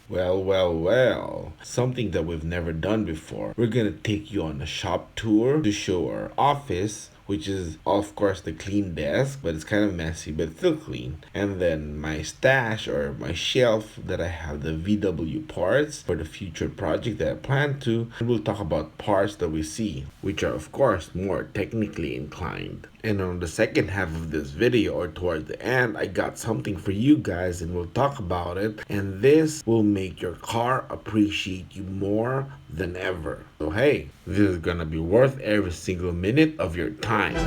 Well, something that we've never done before. We're gonna take you on a shop tour to show our office, which is of course the clean desk, but it's kind of messy, but still clean. And then my stash or my shelf that I have the VW parts for the future project that I plan to. And we'll talk about parts that we see, which are of course more technically inclined. And on the second half of this video or towards the end, I got something for you guys and we'll talk about it. And this will make your car appreciate you more than ever. So hey, this is gonna be worth every single minute of your time.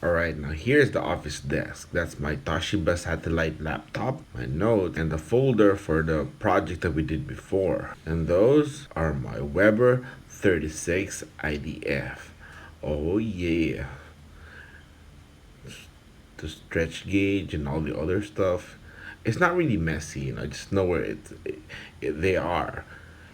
Alright, now here's the office desk. That's my Toshiba satellite laptop, my note, and the folder for the project that we did before. And those are my Weber 36 IDF. Oh yeah. The stretch gauge and all the other stuff. It's not really messy, I just know where they are.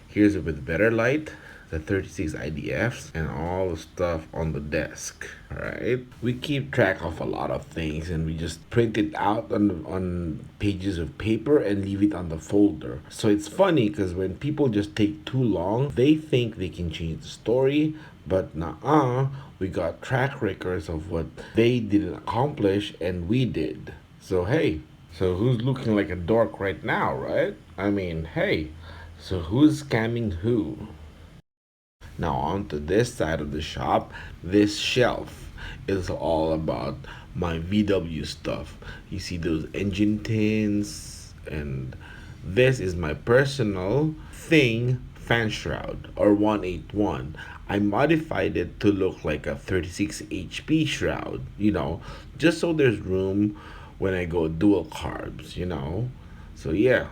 Here's it with better light, the 36 IDFs, and all the stuff on the desk. Alright? We keep track of a lot of things and we just print it out on pages of paper and leave it on the folder. So it's funny because when people just take too long, they think they can change the story, but nah, we got track records of what they didn't accomplish and we did. So hey, so who's looking like a dork right now, right? I mean, hey, so who's scamming who? Now onto this side of the shop, this shelf is all about my VW stuff. You see those engine tins, and this is my personal thing fan shroud or 181. I modified it to look like a 36 HP shroud, just so there's room when I go dual carbs. So yeah,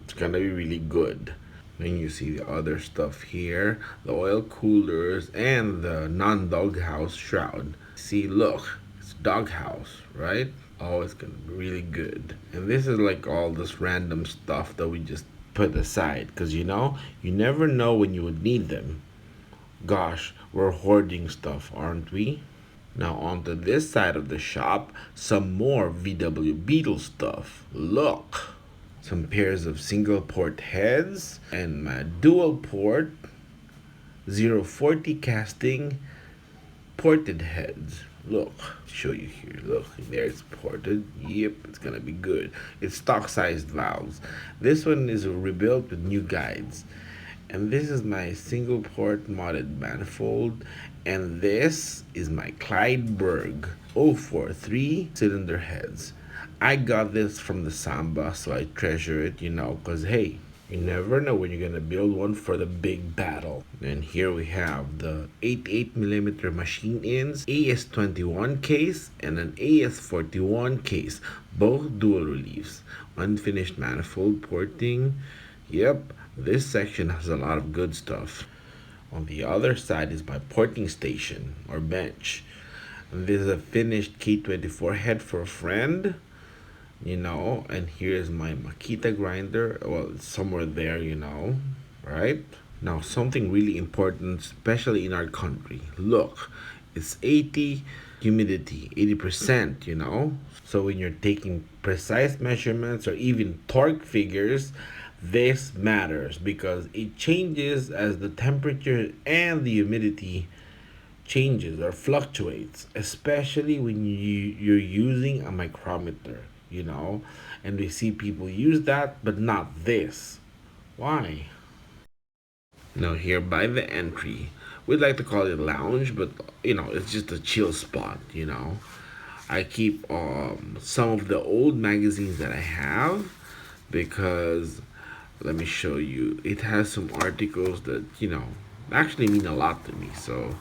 it's gonna be really good. Then you see the other stuff here, the oil coolers and the non-doghouse shroud. See, look, it's doghouse, right? Oh, it's gonna be really good. And this is like all this random stuff that we just put aside, because you never know when you would need them. Gosh, we're hoarding stuff, aren't we? Now onto this side of the shop, some more VW Beetle stuff. Look! Some pairs of single port heads and my dual port 040 casting ported heads. Look, show you here. Look, there it's ported. Yep, it's gonna be good. It's stock sized valves. This one is rebuilt with new guides. And this is my single port modded manifold. And this is my Clydeberg 043 cylinder heads. I got this from the Samba, so I treasure it, because hey, you never know when you're gonna build one for the big battle. And here we have the 88mm machine ins, AS21 case, and an AS41 case, both dual reliefs. Unfinished manifold porting. Yep, this section has a lot of good stuff. On the other side is my porting station, or bench. And this is a finished K24 head for a friend. And here's my Makita grinder. Well, it's somewhere there, right? Now, something really important, especially in our country. Look, it's 80 humidity, 80%, So when you're taking precise measurements or even torque figures, this matters because it changes as the temperature and the humidity changes or fluctuates, especially when you're using a micrometer. And we see people use that, but not this. Why? Now here by the entry, we'd like to call it lounge, but it's just a chill spot. I keep some of the old magazines that I have because let me show you. It has some articles that actually mean a lot to me. So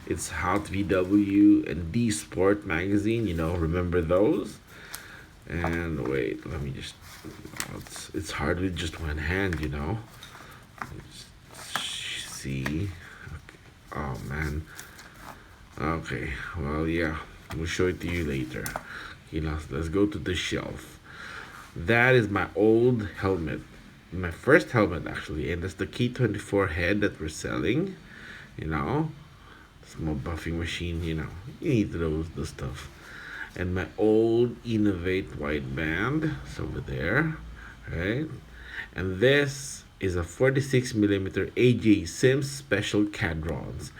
it's Hot VW and D Sport magazine. Remember those? And wait, let me just, it's hard with just one hand, you know. See. Oh man. Okay. Well, yeah. We'll show it to you later. Okay, now let's go to the shelf. That is my old helmet. My first helmet actually, and that's the K24 head that we're selling. You know, small buffing machine. You know, you need those stuff. And my old Innovate wideband. It's over there, right? And this is a 46 millimeter AJ Sims special cadrons.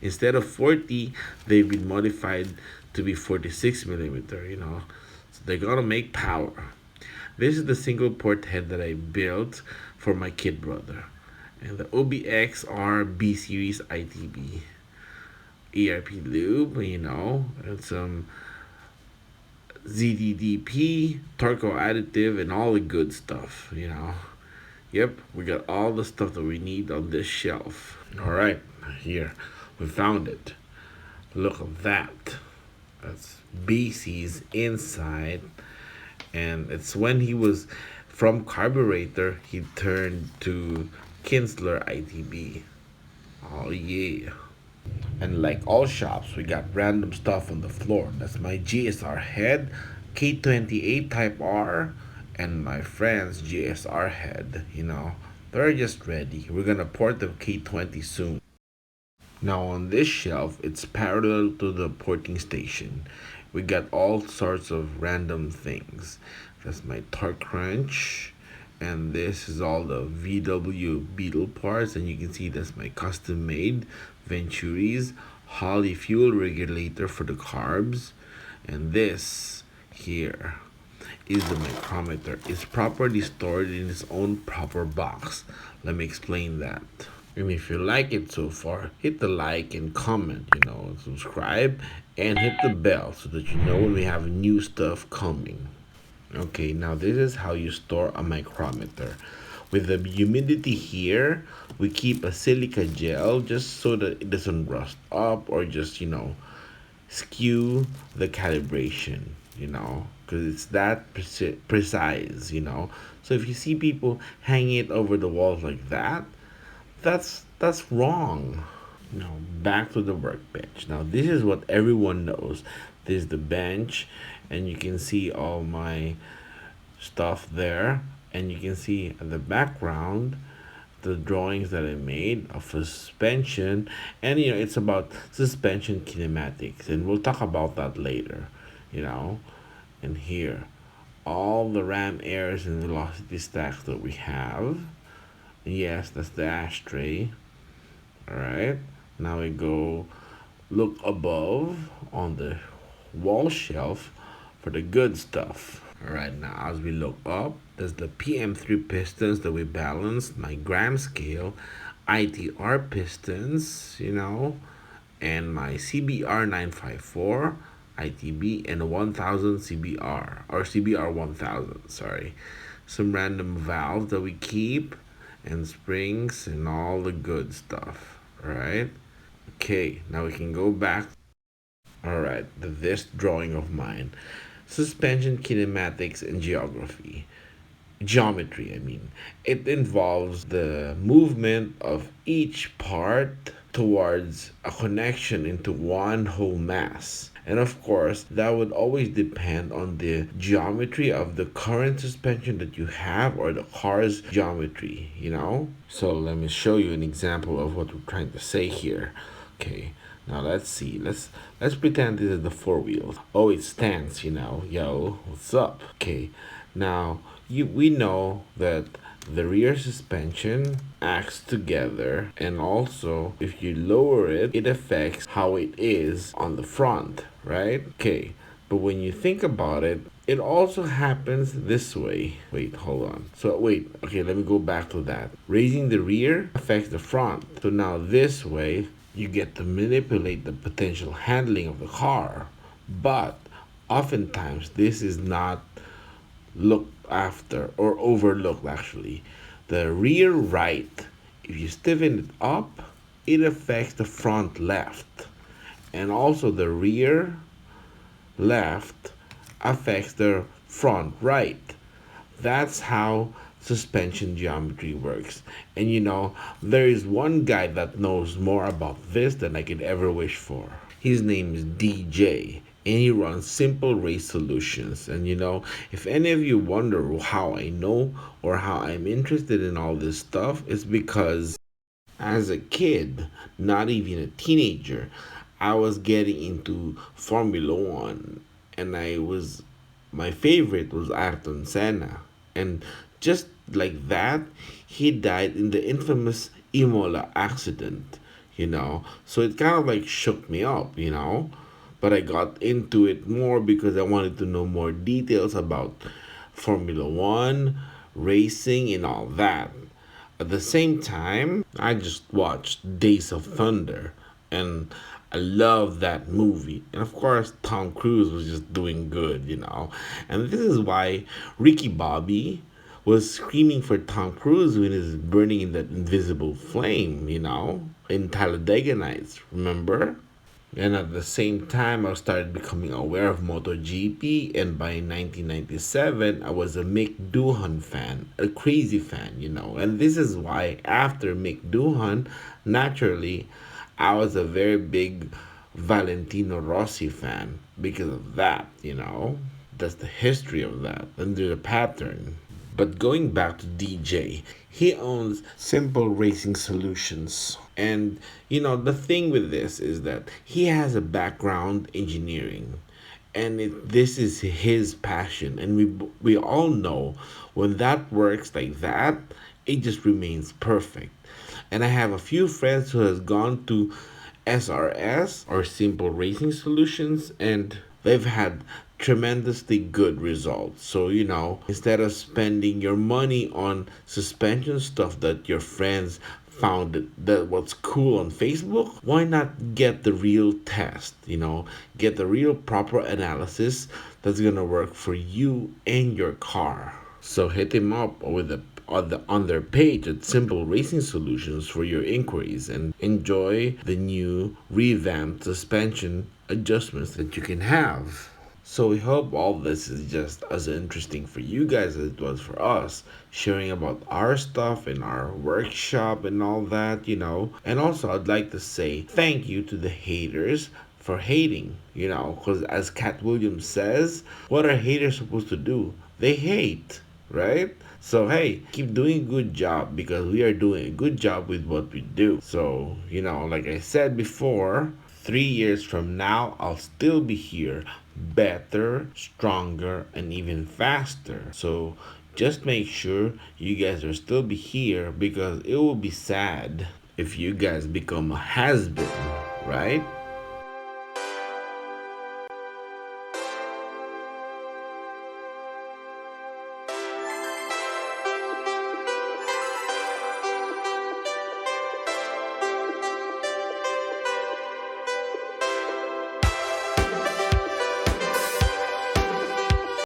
Instead of 40, they've been modified to be 46 millimeter. You know, so they're gonna make power. This is the single port head that I built for my kid brother, and the OBXR B series ITB. ERP lube, you know, and some ZDDP, Turco additive, and all the good stuff, you know. Yep, we got all the stuff that we need on this shelf. All right, here, we found it. Look at that. That's BC's inside. And it's when he was from carburetor, he turned to Kinsler ITB. Oh, yeah. And like all shops, we got random stuff on the floor. That's my GSR head, K20a Type R, and my friend's GSR head. You know, they're just ready. We're gonna port the K20 soon. Now on this shelf, it's parallel to the porting station. We got all sorts of random things. That's my torque wrench, and this is all the VW Beetle parts, and you can see that's my custom made Venturis Holly fuel regulator for the carbs, and this here is the micrometer. It's properly stored in its own proper box. Let me explain that. And if you like it so far, hit the like and comment, you know, subscribe and hit the bell so that you know when we have new stuff coming. Okay, now this is how you store a micrometer. With the humidity here, we keep a silica gel just so that it doesn't rust up or just, you know, skew the calibration, you know, because it's that precise, you know. So if you see people hanging it over the walls like that, that's wrong. Now back to the workbench. Now this is what everyone knows. This is the bench, and you can see all my stuff there, and you can see in the background the drawings that I made of suspension, and you know it's about suspension kinematics, and we'll talk about that later, you know. And here, all the ram airs and velocity stacks that we have. Yes, that's the ashtray. All right. Now we go look above on the wall shelf for the good stuff. All right. Now as we look up, there's the PM3 pistons that we balanced, my gram scale, ITR pistons, you know, and my CBR 954. ITB and a 1000 CBR or CBR 1000, sorry. Some random valves that we keep, and springs and all the good stuff. Alright? Okay, now we can go back. Alright, this drawing of mine. Suspension kinematics and geometry, I mean. It involves the movement of each part towards a connection into one whole mass. And of course, that would always depend on the geometry of the current suspension that you have or the car's geometry, you know? So let me show you an example of what we're trying to say here. Okay, now let's see. Let's pretend this is the four wheels. Oh, it stands, you know. Yo, what's up? Okay, now we know that the rear suspension acts together, and also if you lower it, it affects how it is on the front, right? Okay, but when you think about it, it also happens this way. Wait, hold on. So wait, okay, let me go back to that. Raising the rear affects the front. So now this way, you get to manipulate the potential handling of the car. But oftentimes this is not looked after or overlooked actually. The rear right, if you stiffen it up, it affects the front left. And also the rear left affects the front right. That's how suspension geometry works. And there is one guy that knows more about this than I could ever wish for. His name is DJ, and he runs Simple Race Solutions. And if any of you wonder how I know or how I'm interested in all this stuff, it's because as a kid, not even a teenager, I was getting into Formula One, and my favorite was Ayrton Senna, and just like that, he died in the infamous Imola accident. So it kind of like shook me up. But I got into it more because I wanted to know more details about Formula One, racing, and all that. At the same time, I just watched Days of Thunder, and I love that movie. And of course, Tom Cruise was just doing good. And this is why Ricky Bobby was screaming for Tom Cruise when he's burning in that invisible flame, in Talladega Nights, remember? And at the same time, I started becoming aware of MotoGP, and by 1997, I was a Mick Doohan fan, a crazy fan. And this is why, after Mick Doohan, naturally, I was a very big Valentino Rossi fan because of that. That's the history of that, and there's a pattern. But going back to DJ, he owns Simple Racing Solutions. And the thing with this is that he has a background engineering. And this is his passion. And we all know when that works like that, it just remains perfect. And I have a few friends who has gone to SRS or Simple Racing Solutions, and they've had tremendously good results. So, instead of spending your money on suspension stuff that your friends found that what's cool on Facebook, why not get the real test? Get the real proper analysis that's gonna work for you and your car. So hit him up with on their page at Simple Racing Solutions for your inquiries, and enjoy the new revamped suspension adjustments that you can have. So we hope all this is just as interesting for you guys as it was for us, sharing about our stuff in our workshop and all that. And also, I'd like to say thank you to the haters for hating, because as Cat Williams says, what are haters supposed to do? They hate, right? So hey, keep doing a good job because we are doing a good job with what we do. So, like I said before, 3 years from now, I'll still be here, better, stronger, and even faster. So just make sure you guys are still be here because it will be sad if you guys become a has-been, right?